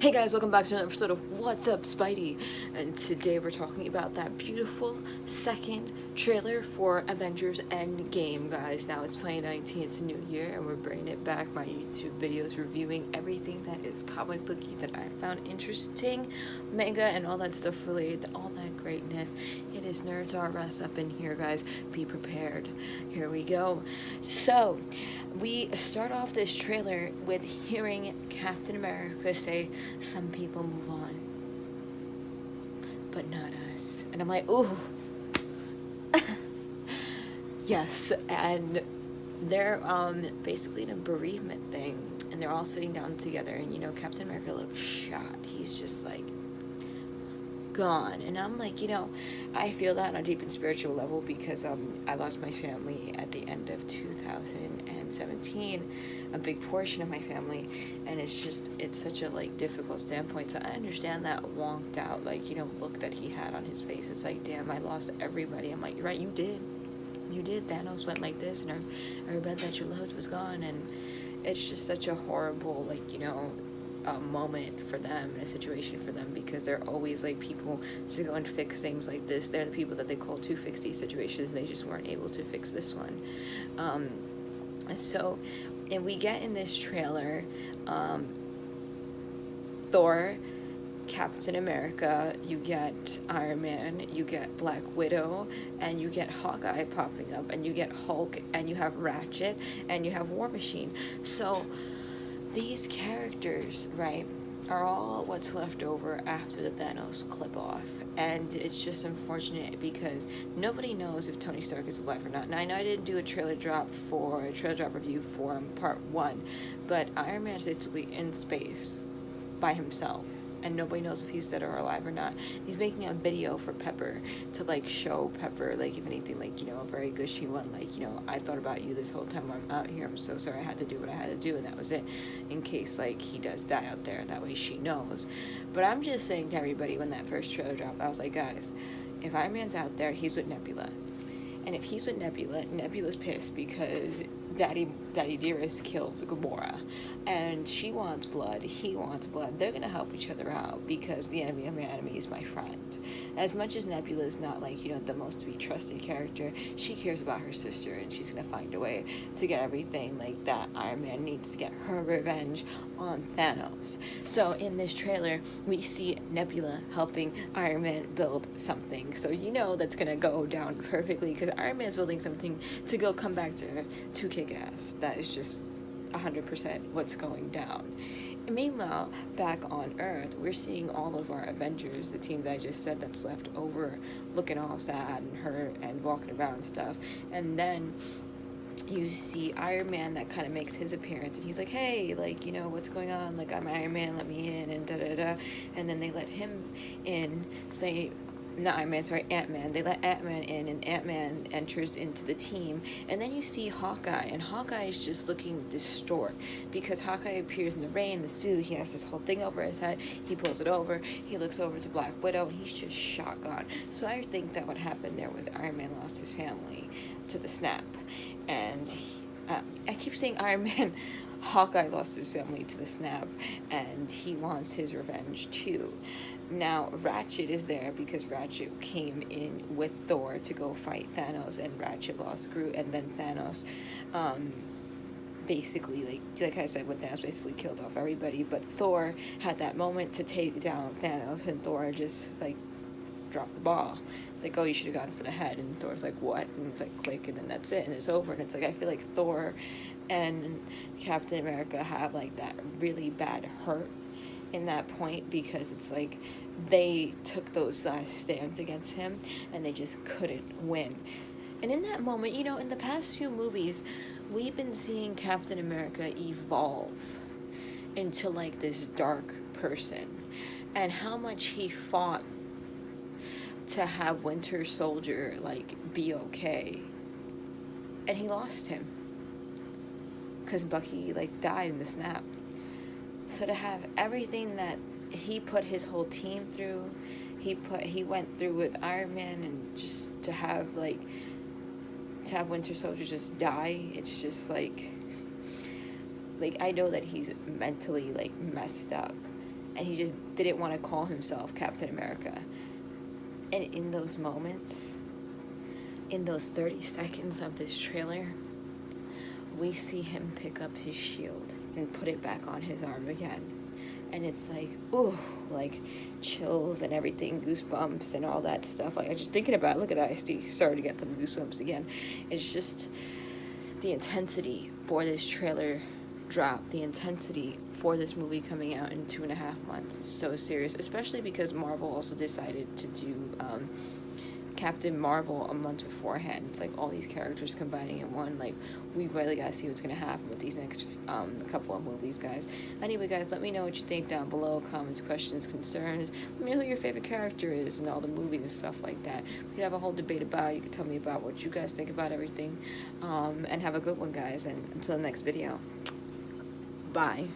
Hey guys, welcome back to another episode of What's Up Spidey, and today we're talking about that beautiful second trailer for Avengers EndGame, guys. Now it's 2019, it's a new year, and we're bringing it back, my YouTube videos reviewing everything that is comic booky that I found interesting, manga, and all that stuff related, all that greatness. It is Nerds R Us up in here, guys. Be prepared. Here we go. So, we start off this trailer with hearing Captain America say, "Some people move on, but not us." And I'm like, ooh. Yes, and they're basically in a bereavement thing, and they're all sitting down together, and Captain America looks shot. He's just like gone. And I'm like, I feel that on a deep and spiritual level because I lost my family at the end of 2017, a big portion of my family, and it's such a difficult standpoint. So I understand that wonked out look that he had on his face. It's like, damn, I lost everybody. I'm like, you're right, you did. Thanos went like this, and everybody that you loved was gone, and it's just such a horrible moment for them, and a situation for them, because they're always people to go and fix things like this. They're the people that they call to fix these situations, and they just weren't able to fix this one. And we get in this trailer Thor, Captain America, you get Iron Man, you get Black Widow, and you get Hawkeye popping up, and you get Hulk, and you have Ratchet, and you have War Machine. So these characters, right, are all what's left over after the Thanos clip off. And it's just unfortunate because nobody knows if Tony Stark is alive or not. Now, I know I didn't do a trailer drop review for part 1, but Iron Man's basically in space by himself, and nobody knows if he's dead or alive or not. He's making a video for Pepper to show Pepper, if anything, a very gushy one, I thought about you this whole time I'm out here, I'm so sorry, I had to do what I had to do, and that was it, in case he does die out there. That way she knows. But I'm just saying to everybody, when that first trailer dropped, I was like, guys, if Iron Man's out there, he's with Nebula. And if he's with Nebula, Nebula's pissed because Daddy Dearest kills Gamora, and she wants blood, he wants blood. They're gonna help each other out because the enemy of my enemy is my friend. As much as Nebula is not the most to be trusted character, she cares about her sister, and she's gonna find a way to get everything that Iron Man needs to get her revenge on Thanos. So in this trailer, we see Nebula helping Iron Man build something. So that's gonna go down perfectly because Iron Man's building something to come back to kick ass. That is just 100% what's going down. And meanwhile, back on Earth, we're seeing all of our Avengers, the team that I just said that's left over, looking all sad and hurt and walking around and stuff. And then you see Iron Man that kind of makes his appearance, and he's like, hey, what's going on? I'm Iron Man, let me in, and da-da-da. And then they let him in, Ant-Man. They let Ant-Man in, and Ant-Man enters into the team. And then you see Hawkeye, and Hawkeye is just looking distraught because Hawkeye appears in the rain, the suit, he has this whole thing over his head, he pulls it over, he looks over to Black Widow, and he's just shotgun. So I think that what happened there was Iron Man lost his family to the snap. And I keep saying Iron Man, Hawkeye lost his family to the snap, and he wants his revenge too. Now, Ratchet is there because Ratchet came in with Thor to go fight Thanos, and Ratchet lost Groot, and then Thanos, basically, like I said, when Thanos basically killed off everybody, but Thor had that moment to take down Thanos, and Thor just, dropped the ball. It's like, oh, you should have gone for the head, and Thor's like, what? And it's like, click, and then that's it, and it's over. And it's I feel like Thor and Captain America have that really bad hurt in that point, because it's they took those last stands against him and they just couldn't win. And in that moment, in the past few movies, we've been seeing Captain America evolve into this dark person, and how much he fought to have Winter Soldier be okay, and he lost him because Bucky died in the snap. So to have everything that he put his whole team through, he went through with Iron Man, and just to have Winter Soldier just die, it's just I know that he's mentally messed up, and he just didn't want to call himself Captain America. And in those moments, in those 30 seconds of this trailer, we see him pick up his shield and put it back on his arm again. And it's like, ooh, like chills and everything, goosebumps and all that stuff. Like, I just thinking about it, look at that, I started to get some goosebumps again. It's just the intensity for this trailer drop, the intensity for this movie coming out in 2.5 months is so serious, especially because Marvel also decided to do Captain Marvel a month beforehand. It's like all these characters combining in one. Like, we really gotta see what's gonna happen with these next couple of movies, guys. Anyway, guys, let me know what you think down below. Comments, questions, concerns. Let me know who your favorite character is in all the movies and stuff like that. We could have a whole debate about it. You can tell me about what you guys think about everything. And have a good one, guys. And until the next video. Bye.